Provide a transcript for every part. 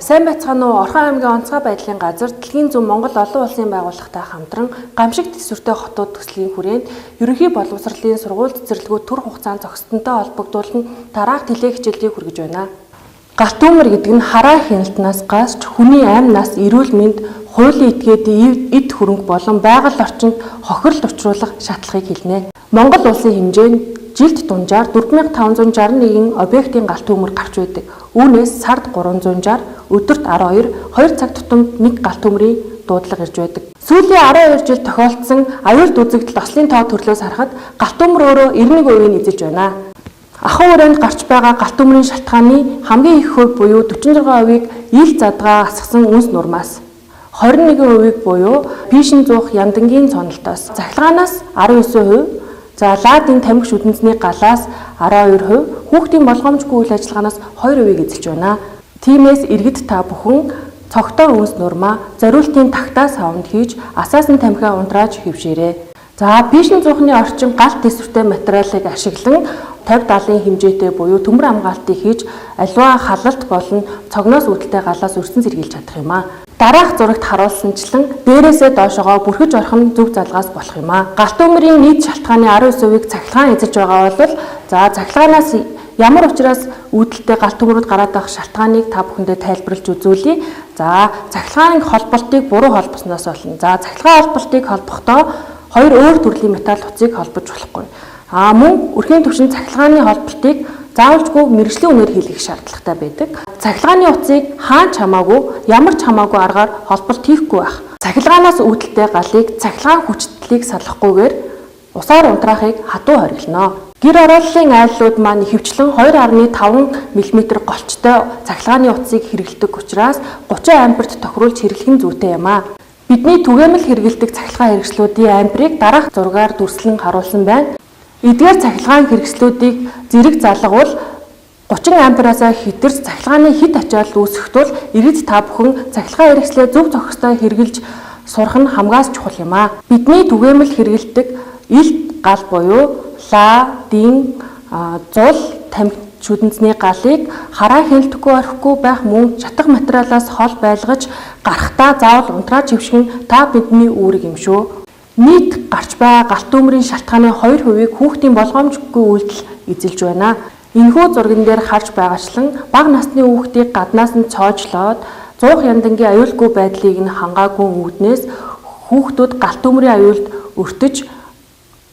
Сайн байцгаана уу? Орхон аймгийн онцгой байдлын газар Дэлхийн зүүн Монгол олон улсын байгууллагатай хамтран гамшиг төсвөртэй хотууд төслийн хүрээнд ерөнхий боловсролын сургууль цэцэрлэгүүд төр хугацаанд зохисtonтой холбогдуулан дараах тэлээ хичээлийг хүргэж байна. Галт төмөр гэдэг нь хараа хяналтнаас гасч хүний амь нас, эрүүл мэнд, хуулийн этгээд эд хөрөнгө болон байгаль орчинд хохиролт учруулах шаардлагыг хэлнэ. Монгол улсын хэмжээнд жилд дунджаар 4561 объектын галт төмөр гарч байдаг. Үүнээс сард 360, өдөрт 12, 2 цаг тутамд 1 галт төмрийн дуудлага ирж байдаг. Сүүлийн 12 жил тохиолдсон аюулт үзэгдэл ослын тоо төрлөөс харахад галт төмөр өөрөө 91% эзэлж байна. Ахуй хүрээнд гарч байгаа галт төмрийн шалтгааны хамгийн их хувь буюу 46%-ыг ил задгаа асгасан үнс нурмаас, 21% буюу пишин зуух яндангийн цонолтоос, цахилгаанаас 19%, за ладын тамхи шүтэнцний галаас 12%, хүүхдийн болгоомжгүй үйл ажиллагаанаас 2%-ийг эзэлж байна. Тиймээс иргэд та бүхэн цогтой үнс нурмаа зориултын тагтаа савнд хийж асаасан тамхиа унтрааж хэвшээрэй. За пишин зуухны орчин галт тэсвэртэй материалыг ашиглан 50-70-ын хэмжээтэй буюу төмөр хамгаалтыг хийж аливаа халалт болон цогноос үүдэлтэй галаас өрсөн сэргийлж чадах юм аа. Дараах зурагт харуулсанчлан дээрээсээ доошогоо бүрхэж орох нь зөв залгаас болох юм аа. Галт төмрийн нийт шалтгааны 19%-ийг цахилгаан эзэлж байгаа бол за цахилгаанаас ямар учраас үүдэлтэй галт төмрүүд гараад байх шалтгааныг та бүхэндээ тайлбарлаж үзүүлье. За цахилгааны холболтыг буруу холбосноос болно. За цахилгаан холболтыг холбохдоо хоёр өөр төрлийн металл хуцыг холбож болохгүй. Мөн өрхийн түвшин цахилгааны холболтыг заавалжгүй мэргэжлийн үнээр хийлгэх шаардлагатай байдаг. Цахилгааны утсыг хаач хамаагүй, ямар ч хамаагүй аргаар холболт хийхгүй байх. Цахилгаанаас үүдэлтэй галыг цахилгаан хүчтэрлийг салахгүйгээр усаар унтраахыг хатуу хориглоно. Гэр орооллын айллууд маань ихэвчлэн 2.5 мм голчтой цахилгааны утсыг хэрэглэдэг учраас 30 амперт тохируулж хэрэглэх нь зүйтэй юм аа. Бидний түгээмэл хэрэглэдэг цахилгаан хэрэгслүүдийн амперийг дараах зургаар дүрслэн харуулсан байна. Эдгээр цахилгаан хэрэгслүүдийг зэрэг залгавал 30 ампераас хэтэрч цахилгааны хит ачаалал үүсэх тул иргэд та бүхэн цахилгаан хэрэгслээ зөв зохистой хэрэгжилж сурах нь хамгаас чухал юм аа. Бидний түгээмэл хэрэглэдэг илт гал буюу ла, дин, зул, тамхи шүтэнцний галыг хараа хяналтгүй орхихгүй байх мөн шатах материалаас хол байлгаж гарахтаа заавал унтрааж хэвших нь та бидний үүрэг юм шүү. Нийт гарч байгаа галт төмрийн шалтгааны 2%-ийг хүүхдийн болгоомжгүй үйлдэл эзэлж байна. Энэхүү зурган дээр харж байгаачлан бага насны хүүхдийг гаднаас нь цоожлоод 100 яндангийн аюулгүй байдлыг нь хангаагүй үүднээс хүүхдүүд галт төмрийн аюулд өртөж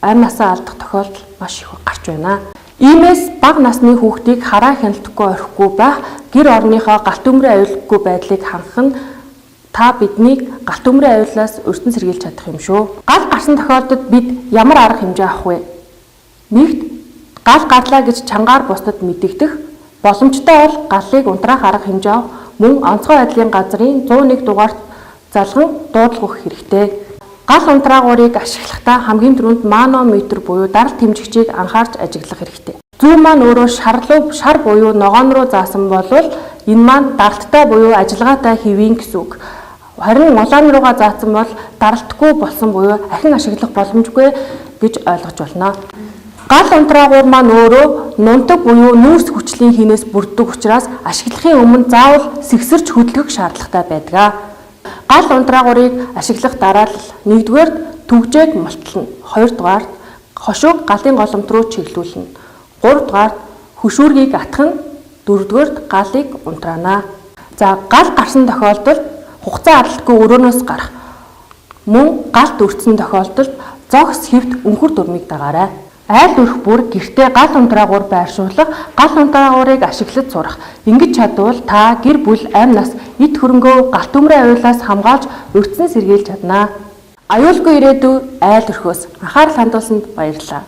амь насаа алдах тохиолдол маш их гарч байна. Иймээс бага насны хүүхдийг хараа хяналтгүй орхихгүй байх, гэр орныхоо галт төмрийн аюулгүй байдлыг хангах нь та биднийг галт төмрийн аюулаас өртөн сэргийлж чадах юм шүү. Гал гарсан тохиолдолд бид ямар арга хэмжээ авах вэ? Нэгт гал гарлаа гэж чангаар бусдад мэдэгдэх боломжтой бол галыг унтраах арга хэмжээ авах, мөн онцгой байдлын газрын 101 дугаарт залган дуудлага өгөх хэрэгтэй. Гал унтраагуурыг ашиглахдаа хамгийн түрүүнд манометр буюу даралт хэмжигчийг анхаарч ажиглах хэрэгтэй. Зүүн маань өөрөө шар буюу ногоон руу заасан болвол энэ маань даралттай буюу ажиллагаатай хэвийн гэсэн үг. Харин улаан руугаа заасан бол даралтгүй болсон буюу ахин ашиглах боломжгүй гэж ойлгож болно. Гал унтраагуур маань өөрөө нунтаг буюу нүүрс хүчлийн хийнээс бүрддэг учраас ашиглахын өмнө заавал сэгсэрч хөдөлгөх шаардлагатай байдаг. Гал унтраагуурыг ашиглах дараалал 1-р түгжээг мултлна, 2-р хошууг галын голомт руу чиглүүлнэ, 3-р хөшүүргийг атгах нь, 4-р галыг унтраана. За гал гарсан тохиолдолд хугацаа алдалгүй өрөөнөөс гарах. Мөн галт өртсөн тохиолдолд зогс хэвт өнхөр дурмыг дагаарай. Айл өрх бүр гэртээ гал унтраагуур байршуулах, гал унтраагуурыг ашиглаж сурах. Ингэж чадвал та гэр бүл амь нас эд хөрөнгөө галт төмрийн аюулаас хамгаалж өртсөн сэргийлж чадна. Аюулгүй ирээдүй айл өрхөөс анхаарал хандуулсанд баярлалаа.